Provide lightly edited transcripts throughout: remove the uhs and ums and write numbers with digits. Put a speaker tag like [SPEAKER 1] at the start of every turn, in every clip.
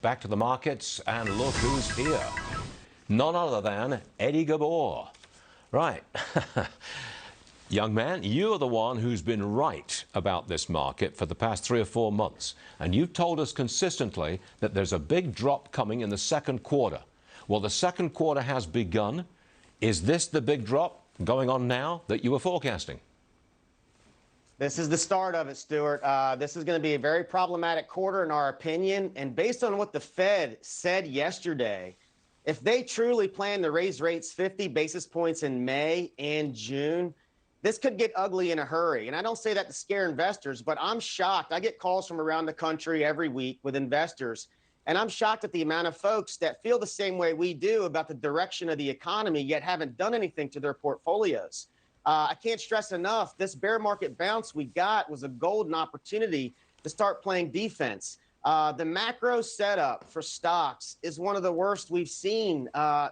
[SPEAKER 1] Back to the markets, and look who's here. None other than Eddie Ghabour. Right. Young man, you're the one who's been right about this market for the past 3 or 4 months. And you've told us consistently that there's a big drop coming in the second quarter. Well, the second quarter has begun. Is this the big drop going on now that you were forecasting?
[SPEAKER 2] This is the start of it, Stuart. This is going to be a very problematic quarter in our opinion. And based on what the Fed said yesterday, if they truly plan to raise rates 50 basis points in May and June, this could get ugly in a hurry. And I don't say that to scare investors, but I'm shocked. I get calls from around the country every week with investors, and I'm shocked at the amount of folks that feel the same way we do about the direction of the economy, yet haven't done anything to their portfolios. I can't stress enough, this bear market bounce we got was a golden opportunity to start playing defense. The macro setup for stocks is one of the worst we've seen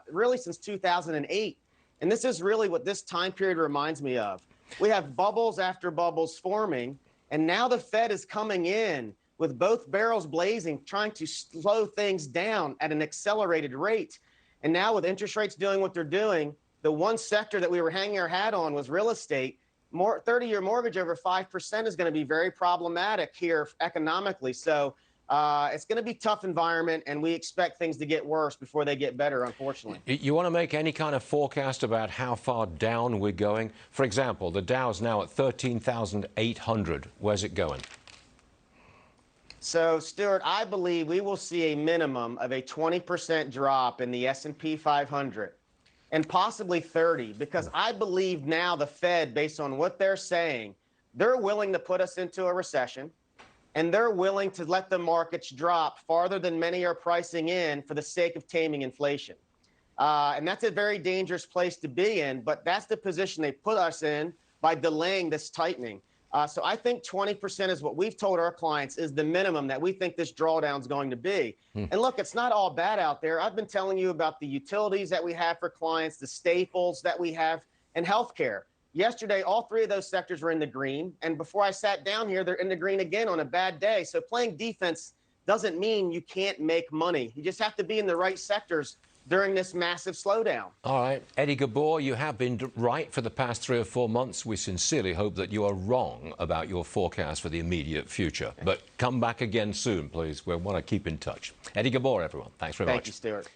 [SPEAKER 2] really since 2008. And this is really what this time period reminds me of. We have bubbles after bubbles forming, and now the Fed is coming in with both barrels blazing, trying to slow things down at an accelerated rate. And now with interest rates doing what they're doing, the one sector that we were hanging our hat on was real estate. 30-year mortgage over 5% is going to be very problematic here economically. So it's going to be a tough environment, and we expect things to get worse before they get better, unfortunately.
[SPEAKER 1] You want to make any kind of forecast about how far down we're going? For example, the Dow's now at 13,800. Where's it going?
[SPEAKER 2] So, Stuart, I believe we will see a minimum of a 20% drop in the S&P 500. And possibly 30, because I believe now the Fed, based on what they're saying, they're willing to put us into a recession, and they're willing to let the markets drop farther than many are pricing in for the sake of taming inflation. And that's a very dangerous place to be in, but that's the position they put us in by delaying this tightening. So I think 20% is what we've told our clients is the minimum that we think this drawdown is going to be. And look, it's not all bad out there. I've been telling you about the utilities that we have for clients, the staples that we have, and healthcare. Yesterday, all 3 of those sectors were in the green. And before I sat down here, they're in the green again on a bad day. So playing defense doesn't mean you can't make money. You just have to be in the right sectors during this massive slowdown.
[SPEAKER 1] All right. Eddie Ghabour, you have been right for the past 3 or 4 months. We sincerely hope that you are wrong about your forecast for the immediate future. But come back again soon, please. We want to keep in touch. Eddie Ghabour, everyone. Thanks very much.
[SPEAKER 2] Thank you, Stuart.